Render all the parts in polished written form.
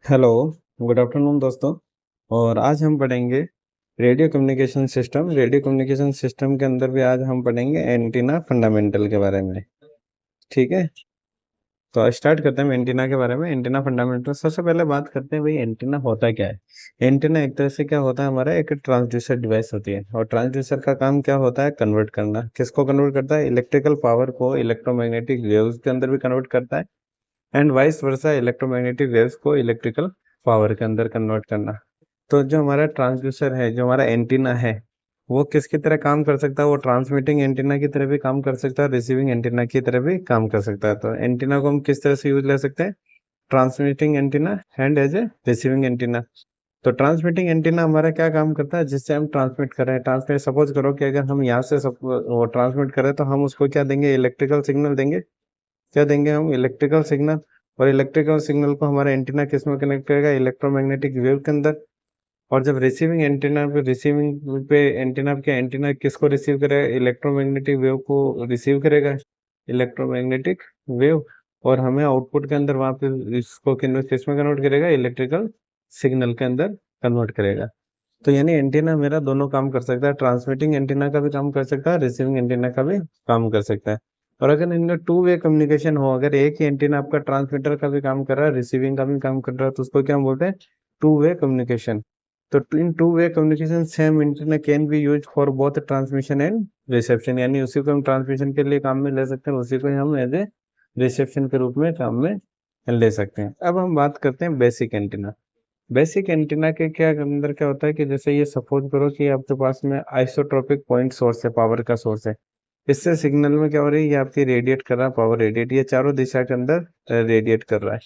Hello, good afternoon दोस्तों। और आज हम पढ़ेंगे radio communication system. Radio communication system के अंदर भी आज हम पढ़ेंगे एंटीना फंडामेंटल के बारे में। ठीक है, तो स्टार्ट करते हैं एंटीना के बारे में। एंटीना फंडामेंटल, सबसे पहले बात करते हैं भाई एंटीना होता क्या है। एंटीना एक तरह से क्या होता है, हमारा एक ट्रांसड्यूसर डिवाइस होती है, और ट्रांसड्यूसर का काम क्या होता है, कन्वर्ट करना। किसको कन्वर्ट करता है? इलेक्ट्रिकल पावर को इलेक्ट्रोमैग्नेटिक वेव्स के अंदर भी कन्वर्ट करता है, and vice versa electromagnetic waves को इलेक्ट्रिकल पावर के अंदर कन्वर्ट करना। तो जो हमारा ट्रांसड्यूसर है, जो हमारा एंटीना है, वो किसकी तरह काम कर सकता है? वो ट्रांसमिटिंग एंटीना की तरह भी काम कर सकता है, रिसीविंग एंटीना की तरह भी काम कर सकता है। तो एंटीना को हम किस तरह से यूज ले सकते हैं? Transmitting antenna and as a receiving antenna. तो ट्रांसमिटिंग एंटीना हमारा क्या काम करता है? जिससे हम ट्रांसमिट कर रहे हैं, ट्रांसमिट, सपोज करो कि अगर हम यहाँ से वो ट्रांसमिट कर रहे हैं, तो हम उसको क्या देंगे? इलेक्ट्रिकल सिग्नल देंगे। क्या देंगे हम? Electrical signal. और इलेक्ट्रिकल सिग्नल को हमारा एंटीना किस में कनेक्ट करेगा? इलेक्ट्रोमैग्नेटिक वेव के अंदर। और जब रिसीविंग एंटीना पे, रिसीविंग पे एंटीना क्या, एंटीना किसको रिसीव करेगा? इलेक्ट्रोमैग्नेटिक वेव को रिसीव करेगा, इलेक्ट्रोमैग्नेटिक वेव। और हमें आउटपुट के अंदर वहां पे इसको किस में कन्वर्ट करेगा? इलेक्ट्रिकल सिग्नल के अंदर कन्वर्ट करेगा। तो यानी एंटीना मेरा दोनों काम कर सकता है, ट्रांसमिटिंग एंटीना का भी काम कर सकता है, रिसीविंग एंटीना का भी काम कर सकता है। और अगर इनका टू वे कम्युनिकेशन हो, अगर एक ही एंटीना आपका ट्रांसमीटर का भी काम कर रहा है, रिसीविंग का भी काम कर रहा है, तो उसको क्या बोलते हैं? Two way communication. तो in two way communication same antenna can be use for both transmission and reception, यानी उसी को हम ट्रांसमिशन के लिए काम में ले सकते हैं, उसी को हम एज ए रिसेप्शन के रूप में काम में ले सकते हैं। अब हम बात करते हैं बेसिक एंटीना। बेसिक एंटीना के क्या अंदर क्या होता है कि जैसे ये सपोज करो कि आपके पास में आइसोट्रोपिक पॉइंट सोर्स है, पावर का सोर्स है। इससे सिग्नल में क्या हो रही है? ये आपकी रेडिएट कर रहा है, पावर रेडिएट, ये चारों दिशा के अंदर रेडिएट कर रहा है।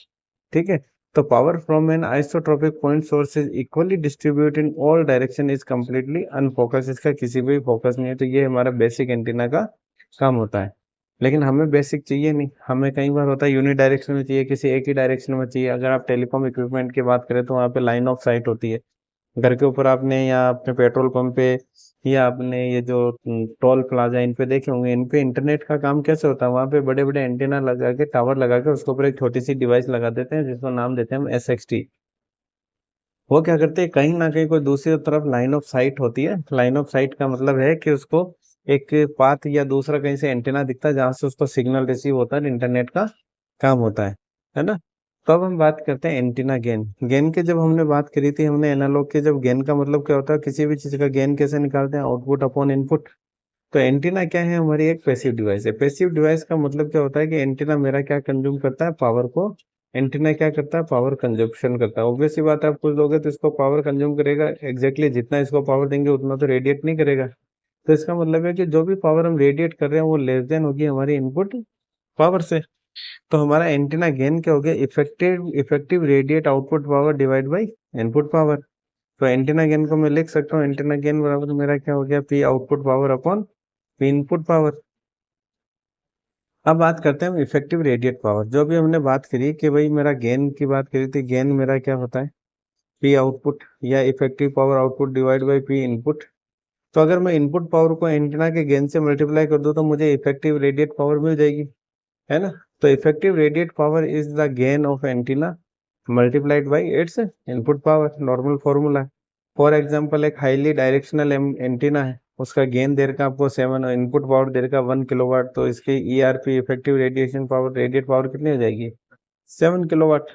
ठीक है, तो power from an isotropic point source is equally distributed in all direction, is completely unfocus, इसका किसी भी फोकस नहीं है। तो ये हमारा बेसिक एंटीना का काम होता है। लेकिन हमें बेसिक चाहिए नहीं, हमें कई बार होता है यूनि डायरेक्शन में चाहिए, किसी एक ही डायरेक्शन में चाहिए। अगर आप टेलीकॉम इक्विपमेंट की बात करें तो वहाँ पे लाइन ऑफ साइट होती है। घर के ऊपर आपने, या अपने पेट्रोल पंप पे, या आपने ये जो टोल प्लाजा, इन पे देखे होंगे, इन पे इंटरनेट का काम कैसे होता है? वहाँ पे बड़े बड़े एंटीना लगा के, टावर लगा के, उसके ऊपर एक छोटी सी डिवाइस लगा देते हैं, जिसको नाम देते हैं हम SXT। वो क्या करते हैं, कहीं ना कहीं कोई दूसरी तरफ लाइन ऑफ साइट होती है। लाइन ऑफ साइट का मतलब है कि उसको एक पाथ या दूसरा कहीं से एंटीना दिखता है, जहां से उसको सिग्नल रिसीव होता है, इंटरनेट का काम होता है ना। तो अब हम बात करते हैं एंटीना गेन। गेन की जब हमने बात करी थी, हमने एनालॉग के, जब गेन का मतलब क्या होता है, किसी भी चीज का गेन कैसे निकालते हैं? Output upon input. तो एंटीना क्या है? हमारी एक पैसिव डिवाइस है। पैसिव डिवाइस का मतलब क्या होता है कि एंटीना मेरा क्या कंज्यूम करता है? पावर को। एंटीना क्या करता है? पावर कंजप्शन करता है। ऑब्वियस सी बात है, आप कुछ लोगे तो इसको पावर कंज्यूम करेगा, एग्जैक्टली जितना इसको पावर देंगे उतना तो रेडिएट नहीं करेगा। तो इसका मतलब है कि जो भी पावर हम रेडिएट कर रहे हैं वो लेस देन होगी हमारी इनपुट पावर से। तो हमारा एंटीना गेन क्या हो गया? Effective effective radiate output power divide by input power. तो एंटीना गेन को मैं लिख सकता हूँ, एंटीना गेन बराबर मेरा क्या हो गया? P output power upon P input power. अब बात करते हैं इफेक्टिव रेडिएट पावर। जो भी हमने बात करी कि भाई मेरा गेन की बात करी थी, गेन मेरा क्या होता है? पी आउटपुट, या effective power output divide by P input. तो अगर मैं इनपुट पावर को एंटीना के गेन से मल्टीप्लाई कर दूं तो मुझे इफेक्टिव रेडिएट पावर मिल जाएगी, है ना। तो effective radiate power is the gain of antenna multiplied by its input power, normal formula. For example, एक हाईली डायरेक्शनल एंटीना है, उसका गेन दे रखा आपको 7, इनपुट पावर दे रखा 1 किलोवाट, तो इसकी ERP, effective radiation power, radiate power कितनी हो जाएगी? 7 किलोवाट।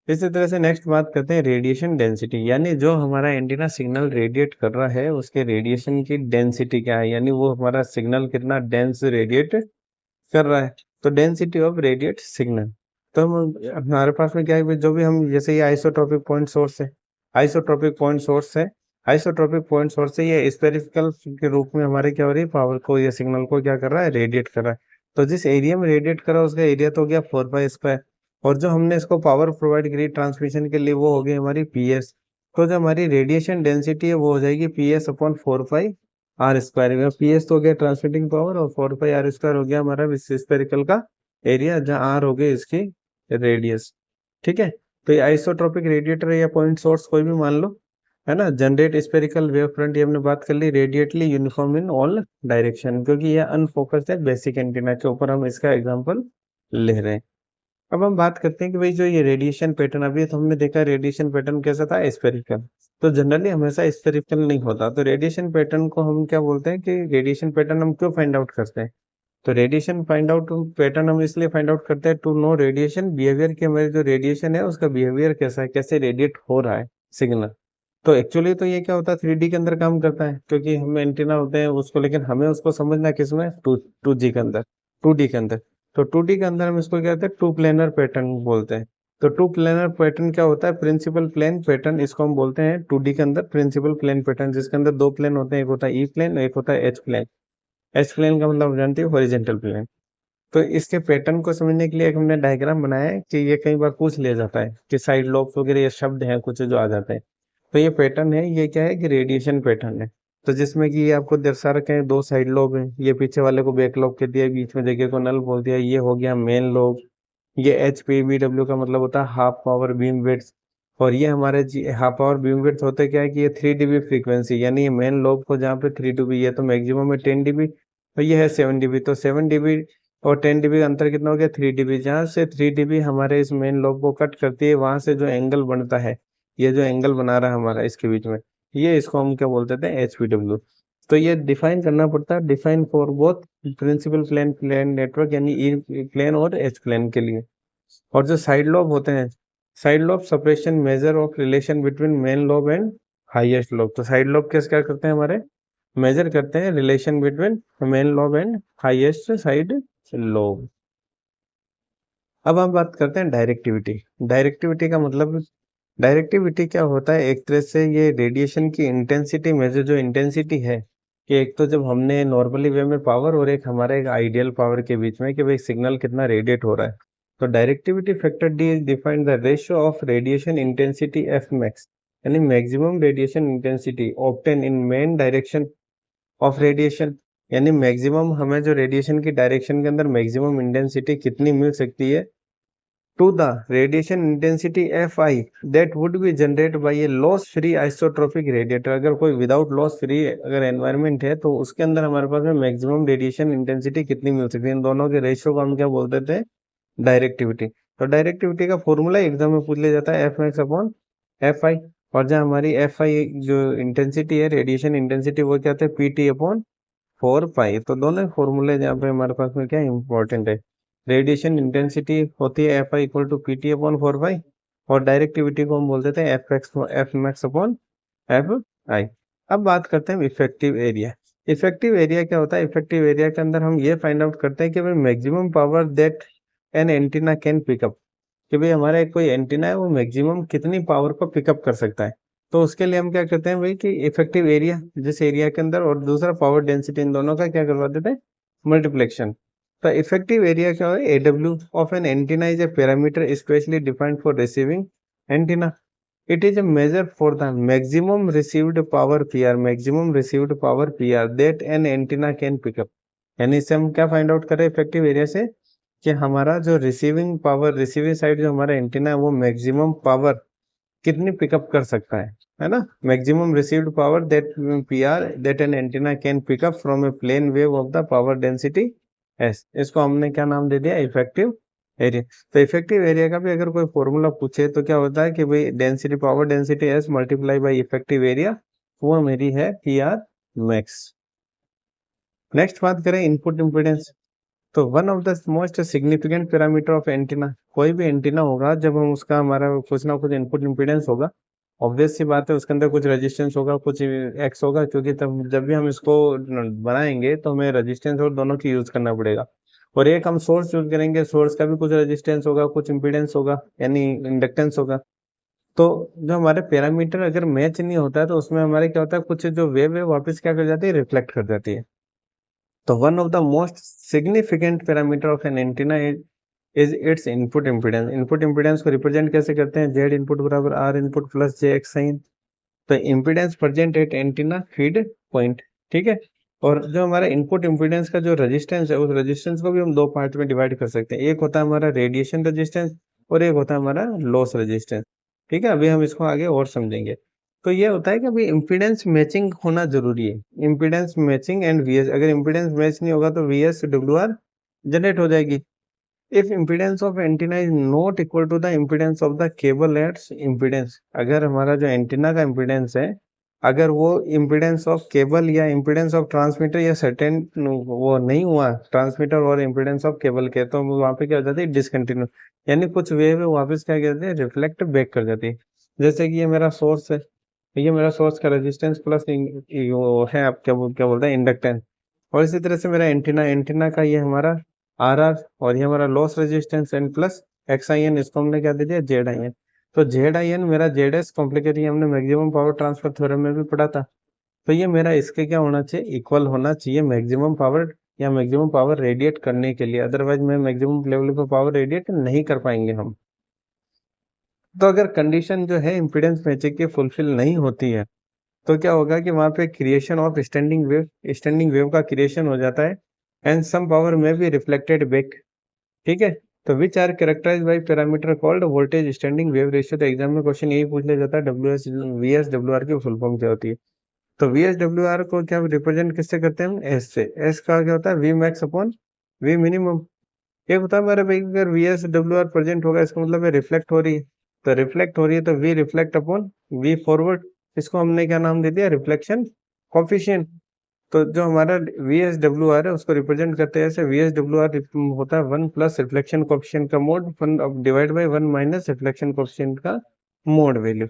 इसी तरह से नेक्स्ट बात करते हैं रेडिएशन डेंसिटी, यानी जो हमारा एंटीना सिग्नल रेडिएट कर रहा है उसके रेडिएशन की डेंसिटी क्या है, यानी वो हमारा सिग्नल कितना डेंस रेडिएट कर रहा है। तो डेंसिटी ऑफ रेडिएट सिग्नल। तो हमारे पास में क्या है, जो भी हम, जैसे ये आइसोट्रोपिक पॉइंट सोर्स है, आइसोट्रोपिक पॉइंट सोर्स है, आइसोट्रोपिक पॉइंट सोर्स से ये स्पेरिकल के रूप में हमारे क्या हो रही है? पावर को, ये सिग्नल को क्या कर रहा है? रेडिएट कर रहा है। तो जिस एरिया में रेडिएट कर रहा है उसका एरिया तो हो गया 4 पाई स्क्वायर, और जो हमने इसको पावर प्रोवाइड करी ट्रांसमिशन के लिए वो हो गई हमारी PS। तो जो हमारी रेडिएशन डेंसिटी है वो हो जाएगी PS अपॉन 4 पाई R स्क्वायर में। PS तो हो गया ट्रांसमिटिंग पावर, और 4 पाई R स्क्वायर हो गया हमारा स्पेरिकल का एरिया, जहाँ R हो गई इसकी रेडियस। ठीक है, तो ये आइसोट्रोपिक रेडिएटर या पॉइंट सोर्स कोई भी मान लो, है ना, जनरेट स्पेरिकल वेव फ्रंट, ये हमने बात कर ली, रेडिएटली यूनिफॉर्म इन ऑल डायरेक्शन, क्योंकि ये अनफोकस्ड है बेसिक एंटीना के ऊपर हम इसका एग्जांपल ले रहे हैं। अब हम बात करते हैं कि भाई जो ये रेडिएशन पैटर्न, अभी तो हमने देखा रेडिएशन पैटर्न कैसा था, स्फेरिकल। तो जनरली हमेशा स्फेरिकल नहीं होता। तो रेडिएशन पैटर्न को हम क्या बोलते हैं कि रेडिएशन पैटर्न हम क्यों फाइंड आउट करते हैं? तो रेडिएशन फाइंड आउट पैटर्न हम इसलिए फाइंड आउट करते हैं टू नो रेडिएशन बिहेवियर, कि हमारे जो रेडिएशन है उसका बिहेवियर कैसा है, कैसे रेडिएट हो रहा है सिग्नल। तो एक्चुअली तो ये क्या होता है, 3D के अंदर काम करता है, क्योंकि हम एंटीना होते हैं उसको, लेकिन हमें उसको समझना किसमें, टू जी के अंदर, 2D के अंदर। तो 2D के अंदर हम इसको क्या कहते हैं, टू प्लेनर पैटर्न बोलते हैं। तो टू प्लेनर पैटर्न क्या होता है, प्रिंसिपल प्लेन पैटर्न, इसको हम बोलते हैं 2D के अंदर प्रिंसिपल प्लेन पैटर्न, जिसके अंदर दो प्लेन होते हैं, एक होता है ई प्लेन, एक होता है एच प्लेन। एच प्लेन का मतलब जानते हो, हॉरिजेंटल प्लेन। तो इसके पैटर्न को समझने के लिए एक हमने डायग्राम बनाया है, कि ये कई बार पूछ लिया जाता है कि साइड लॉब्स वगैरह ये शब्द हैं कुछ जो आ जाते हैं। तो ये पैटर्न है, ये क्या है कि रेडिएशन पैटर्न है। तो जिसमें कि ये आपको दर्शा रखे हैं, दो साइड लोब हैं, ये पीछे वाले को बैक लोब कह दिया, बीच में जगह को नल बोल दिया, ये हो गया मेन लोब। ये एच पी वी डब्ल्यू का मतलब होता है हाफ पावर बीम विड्थ। और ये हमारे हाफ पावर बीम विड्थ होते क्या है कि ये 3 dB फ्रीक्वेंसी, यानी ये मेन लोब को जहाँ पे 3 dB, ये तो मैक्सिमम है 10 dB, और ये है 7 dB। तो 7 dB और 10 dB का अंतर कितना हो गया, 3 dB। जहाँ से 3 dB हमारे इस मेन लोब को कट करती है, वहां से जो एंगल बनता है, ये जो एंगल बना रहा है हमारा इसके बीच में, ये इसको हम क्या बोलते थे, एच पी डब्ल्यू। तो ये डिफाइन करना पड़ता है, define for both principal plane plane network, यानी ई प्लेन और एच प्लेन के लिए। और जो साइड लोब होते हैं, side lobe separation measure of relation between main lobe and highest lobe. तो साइड लोब कैसे क्या करते हैं, हमारे मेजर करते हैं relation between main lobe and highest side lobe. अब हम बात करते हैं डायरेक्टिविटी। डायरेक्टिविटी का मतलब, डायरेक्टिविटी क्या होता है, एक तरह से ये रेडिएशन की इंटेंसिटी मेजर, जो इंटेंसिटी है, कि एक तो जब हमने नॉर्मली वे में पावर, और एक हमारे एक आइडियल पावर के बीच में, कि भाई सिग्नल कितना रेडिएट हो रहा है। तो directivity factor D is defined the ratio of radiation intensity F max, यानी maximum radiation intensity obtain in main direction of radiation, यानी मैक्सिमम हमें जो रेडिएशन की डायरेक्शन के अंदर मैक्सिमम इंटेंसिटी कितनी मिल सकती है, to the radiation intensity Fi that would be generated by a loss free isotropic radiator। अगर कोई विदाउट लॉस फ्री अगर एनवायरनमेंट है, तो उसके अंदर हमारे पास में मैक्सिमम रेडिएशन इंटेंसिटी कितनी मिल सकती है, इन दोनों के रेशियो को हम क्या बोलते थे, डायरेक्टिविटी। तो डायरेक्टिविटी का फॉर्मूला एग्जाम में पूछ लिया जाता है, एफ मैक्स अपॉन एफ आई। और जहाँ हमारी एफ आई जो इंटेंसिटी है, रेडिएशन इंटेंसिटी, वो क्या थे, पी टी अपॉन 4 पाई। तो दोनों फॉर्मूले जहाँ पे हमारे पास में क्या इंपॉर्टेंट है, रेडिएशन इंटेंसिटी होती है F I equal to P T upon 4 pi, और डायरेक्टिविटी को हम बोल देते हैं F max upon F I. अब बात करते हैं इफेक्टिव एरिया। इफेक्टिव एरिया क्या होता है, इफेक्टिव एरिया के अंदर हम ये फाइंड आउट करते हैं कि भाई maximum power that an antenna can pick up, कि भाई हमारा एक कोई एंटीना है, वो मैक्सिमम कितनी पावर को पिकअप कर सकता है। तो उसके लिए हम क्या करते हैं भाई, कि इफेक्टिव एरिया जिस एरिया के अंदर, और दूसरा पावर डेंसिटी, इन दोनों का क्या करवा देते हैं, मल्टीप्लेक्शन। तो इफेक्टिव एरिया क्या है, AW of an antenna is a parameter specially defined for receiving antenna. It is a measure for the maximum received power PR, maximum received power PR that an antenna can pick up। यानी इससे हम क्या find out करें effective area से, कि हमारा जो receiving power, receiving side जो हमारा एंटीना है, वो मैक्सिमम पावर कितनी पिकअप कर सकता है ना, maximum received power that PR that an antenna can pick up from a plane wave of the power density S. इसको हमने क्या नाम दे दिया, इफेक्टिव एरिया। तो इफेक्टिव एरिया का भी अगर कोई फॉर्मूला पूछे, तो क्या होता है कि भाई density, power density S multiply by effective area, वो मेरी है PR मैक्स। नेक्स्ट बात करें इनपुट इम्पीडेंस। तो one of the most significant parameter of antenna, कोई भी एंटीना होगा जब हम उसका, हमारा कुछ ना कुछ इनपुट इम्पीडेंस होगा, ऑब्वियस सी बात है उसके अंदर कुछ रेजिस्टेंस होगा, कुछ एक्स होगा, क्योंकि तब जब भी हम इसको बनाएंगे तो हमें रेजिस्टेंस और दोनों की यूज करना पड़ेगा। और एक हम सोर्स यूज करेंगे, सोर्स का भी कुछ रेजिस्टेंस होगा, कुछ इम्पीडेंस होगा, यानी इंडक्टेंस होगा। तो जो हमारे पैरामीटर अगर मैच नहीं होता है, तो उसमें हमारे क्या होता है, कुछ जो वेव है वापस क्या कर जाती है, रिफ्लेक्ट कर जाती है। तो one of the most significant parameter of an antenna is its input impedance. Input impedance को रिप्रेजेंट कैसे करते हैं, जेड इनपुट बराबर R input plus J X sine. तो impedance present at antenna feed point, ठीक है। और जो हमारा इनपुट इम्पीडेंस का जो रेजिस्टेंस है, उस रेजिस्टेंस को भी हम दो पार्ट में डिवाइड कर सकते हैं। एक होता है हमारा रेडिएशन रेजिस्टेंस, और एक होता है हमारा लॉस रेजिस्टेंस, ठीक है। अभी हम इसको आगे और समझेंगे। तो ये होता है कि अभी इम्पीडेंस मैचिंग होना जरूरी है, इम्पीडेंस मैचिंग एंड VS। अगर इम्पीडेंस मैच नहीं होगा तो VS WR जनरेट हो जाएगी। If impedance of antenna is not equal to the impedance of the cable its impedance, अगर हमारा जो एंटीना का इम्पीडेंस है, अगर वो इम्पीडेंस ऑफ केबल या इम्पीडेंस ऑफ ट्रांसमीटर या सर्टेन वो नहीं हुआ ट्रांसमीटर और इम्पीडेंस ऑफ केबल के, तो वहाँ पे क्या हो जाती है, डिसकंटिन्यू, यानी कुछ वेव वापस क्या कहते हैं, रिफ्लेक्ट बैक कर जाती है। जैसे कि ये मेरा सोर्स है, ये मेरा सोर्स का रेजिस्टेंस प्लस वो है, आप क्या बोलते हैं, इंडक्टेंस। और इसी तरह से मेरा एंटीना एंटीना का ये हमारा आर और ये हमारा loss resistance N plus X I N, इसको हमने क्या दे दिया, जेड आई एन। तो जेड आई एन मेरा जेड एस कॉम्प्लिकेट, हमने मैक्सिमम पावर ट्रांसफर थ्योरम में भी पढ़ा था। तो ये मेरा इसके क्या होना चाहिए, इक्वल होना चाहिए मैक्सिमम पावर या मैक्सिमम पावर रेडिएट करने के लिए, अदरवाइज मैं मैक्सिमम लेवल पर पावर रेडिएट नहीं कर पाएंगे हम। तो अगर कंडीशन जो है इम्पीडेंस मैचिंग की फुलफिल नहीं होती है, तो क्या होगा कि वहां पे क्रिएशन ऑफ स्टैंडिंग वेव का क्रिएशन हो जाता है, एंड सम पावर में भी रिफ्लेक्टेड बैक। ठीक है, तो which are characterize by parameter called voltage standing wave ratio. तो एग्जाम में क्वेश्चन यही पूछ लिया जाता है, VSWR की फुल फॉर्म क्या होती है। तो VSWR को क्या रिप्रेजेंट किससे करते हैं हम, एस से। एस का क्या होता है, V max upon V minimum. एक होता है मेरे भाई, अगर VSWR प्रेजेंट होगा इसका मतलब है रिफ्लेक्ट हो रही है, तो रिफ्लेक्ट हो रही है तो V reflect upon V forward, इसको हमने क्या नाम दे दिया, रिफ्लेक्शन कॉफिशिएंट। तो जो हमारा VSWR है उसको रिप्रेजेंट करते हैं ऐसे, VSWR होता है 1 प्लस रिफ्लेक्शन कॉफिशिएंट का mode divide by 1 minus reflection coefficient का मोड वैल्यू।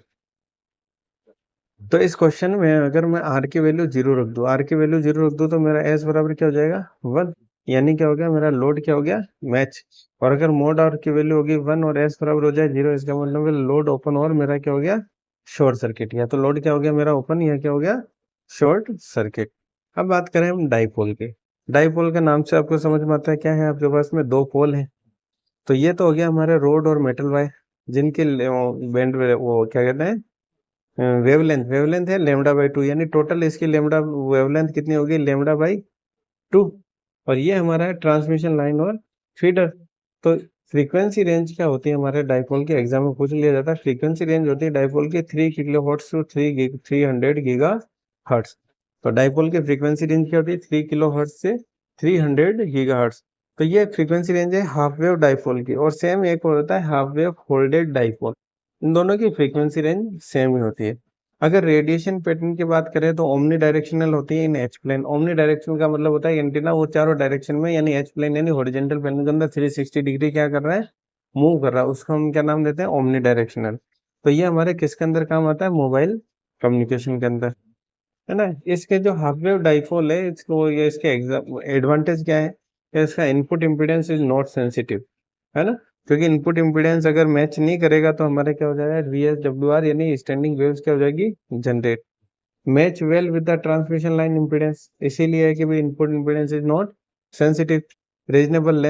तो इस क्वेश्चन में अगर मैं R की वैल्यू 0 रख दूं, R की वैल्यू 0 रख दूं, तो मेरा S बराबर क्या हो जाएगा, 1, यानी क्या हो गया, मेरा लोड क्या हो गया, मैच। और अगर मोड R की वैल्यू होगी 1 और S बराबर हो जाए 0, इसका मतलब है लोड ओपन और मेरा क्या हो गया, शॉर्ट सर्किट। या तो लोड क्या हो गया मेरा ओपन, या क्या हो गया, शॉर्ट सर्किट। अब बात करें हम डाइपोल के। डाइपोल के नाम से आपको समझ में आता है क्या है, आपके पास में दो पोल है। तो ये तो हो गया हमारे रोड और मेटल वायर, जिनकी बैंड वो क्या कहते हैं, वेवलेंथ है λ/2, यानी टोटल इसकी लेमडा वेवलेंथ कितनी होगी, λ/2। और ये हमारा है ट्रांसमिशन लाइन और फीडर। तो फ्रीक्वेंसी रेंज क्या होती है हमारे डाइपोल के, एग्जाम में पूछ लिया जाता है। फ्रीक्वेंसी रेंज होती है डाइपोल की 3 किलोहर्ट्ज टू 300 गीगा हर्ट्ज। तो डाइपोल की फ्रीक्वेंसी रेंज क्या होती है, 3 किलोहर्ट्ज से 300 गीगा हर्ट्ज। तो ये फ्रीक्वेंसी रेंज है हाफ वेव डाइपोल की। और सेम एक और होता है हाफ वेव फोल्डेड डाइपोल, इन दोनों की फ्रीक्वेंसी रेंज सेम ही होती है। अगर रेडिएशन पैटर्न की बात करें तो ओमनी डायरेक्शनल होती है in H plane. Omni directional का मतलब होता है एंटीना वो चारों डायरेक्शन में, यानी एच प्लेन यानी हॉरिजॉन्टल प्लेन के अंदर 360 डिग्री क्या कर रहा है, मूव कर रहा है, उसको हम क्या नाम देते हैं, ओमनी डायरेक्शनल। तो ये हमारे किसके अंदर काम आता है, मोबाइल कम्युनिकेशन के अंदर, है ना। इसके जो हाफ वेव डाइपोल है, इसको ये इसके एडवांटेज क्या है, इसका input impedance is not sensitive, है ना। क्योंकि इनपुट इम्पीडेंस अगर मैच नहीं करेगा तो हमारे क्या हो जाएगा, VSWR यानी स्टैंडिंग वेव्स क्या हो जाएगी, generate. Match well with the transmission line impedance, इसीलिए है कि भाई input impedance is not sensitive. Reasonable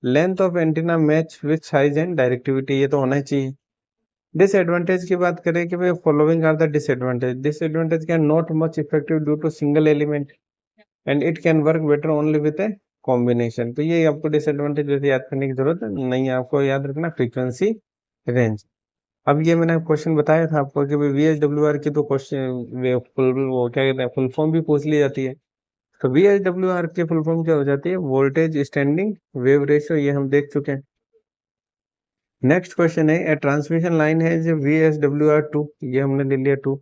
length of antenna match with size and directivity, ये तो होना ही चाहिए। डिसएडवांटेज की बात करें कि भाई following are the disadvantage. Disadvantage can not much effective due to single element and it can work better only with a combination. तो ये आपको डिसएडवांटेज वैसे याद करने की जरूरत नहीं है, आपको याद रखना फ्रीक्वेंसी रेंज। अब ये मैंने क्वेश्चन बताया था आपको कि VSWR की तो क्वेश्चन वो क्या कहते हैं, फुल फॉर्म भी पूछ ली जाती है। तो VSWR की फुल फॉर्म क्या हो जाती है, वोल्टेज स्टैंडिंग वेव रेशियो, ये हम देख चुके हैं। नेक्स्ट क्वेश्चन है, ए ट्रांसमिशन लाइन है जो VSWR2, ये हमने ले लिया 2।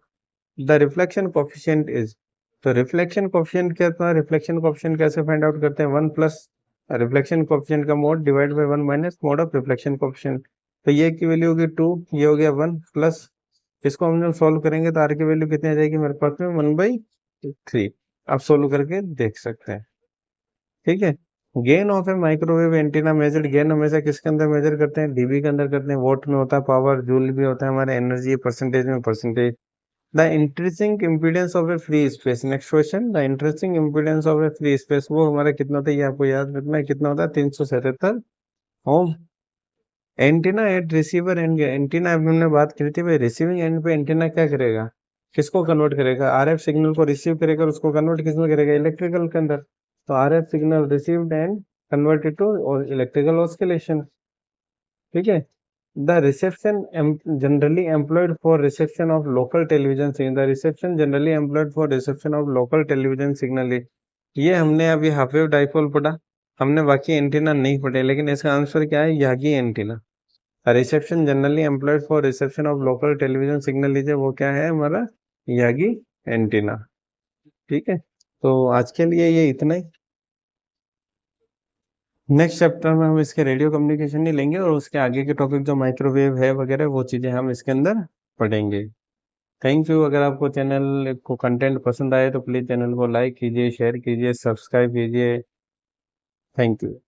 The reflection coefficient is. तो रिफ्लेक्शन कोफिशिएंट क्या था, रिफ्लेक्शन कोफिशिएंट कैसे फाइंड आउट करते हैं, 1 प्लस रिफ्लेक्शन कोफिशिएंट का mode divide by 1 minus mode of reflection coefficient. तो ये की वैल्यू होगी 2, ये हो गया 1 प्लस, इसको हम जब सॉल्व करेंगे तो आर की वैल्यू कितनी आ जाएगी मेरे पास में, 1/3। आप सोल्व करके देख सकते हैं, ठीक है। Gain of A microwave antenna measured, gain हमेशा किसके अंदर मेजर करते हैं, डीबी के अंदर करते हैं। वॉट में होता है पावर, जूल भी होता है हमारे एनर्जी, परसेंटेज में percentage. The interesting impedance of A free space, next question, the interesting impedance of A free space वो हमारा कितना होता है, ये आपको याद रखना है, कितना होता है, 377 ohm. Antenna at receiver end, antenna हमने बात करी थी भाई, रिसीविंग एंड पे एंटीना क्या करेगा, किसको कन्वर्ट करेगा, RF सिग्नल को रिसीव करेगा और उसको कन्वर्ट किसमें करेगा, इलेक्ट्रिकल के अंदर। तो RF signal received and converted to electrical oscillation, ठीक है। The reception generally employed for reception of local television signal, the reception generally employed for reception of local television signal. ये हमने अभी हाफ वेव डाइपोल पढ़ा। हमने बाकी antenna नहीं पढ़े, लेकिन इसका आंसर क्या है, Yagi antenna. Reception generally employed for reception of local television signal, लीजिए वो क्या है हमारा, यागी एंटीना। ठीक है, तो आज के लिए ये इतना ही। नेक्स्ट चैप्टर में हम इसके रेडियो कम्युनिकेशन नहीं लेंगे, और उसके आगे के टॉपिक जो माइक्रोवेव है वगैरह वो चीज़ें हम इसके अंदर पढ़ेंगे। Thank you. अगर आपको चैनल को कंटेंट पसंद आए तो प्लीज़ चैनल को लाइक कीजिए, शेयर कीजिए, सब्सक्राइब कीजिए। Thank you.